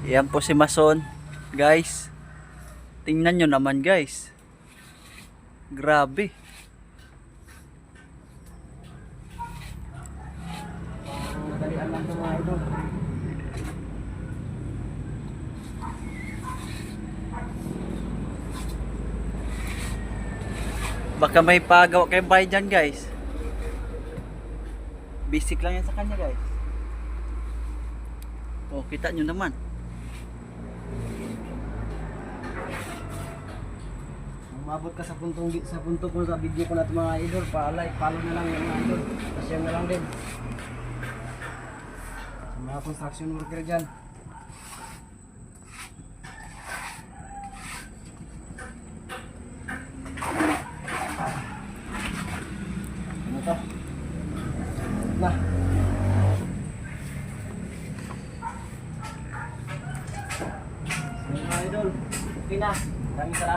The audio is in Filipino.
Yan po si Mason, guys. Tingnan nyo naman, guys. Grabe. Madalian lang ito mga idol. Baka may pagawa kayong bahay dyan, guys. Basic lang yan sa kanya, guys. Oh, kita nyo naman. Umabot ka sa punto ko sa video ko na ito mga idol. Pa-like, follow na lang yung mga idol. Pa-share na lang din. Sa mga construction worker dyan. Ano to? Na. Mga idol, okay na. Maraming salamat.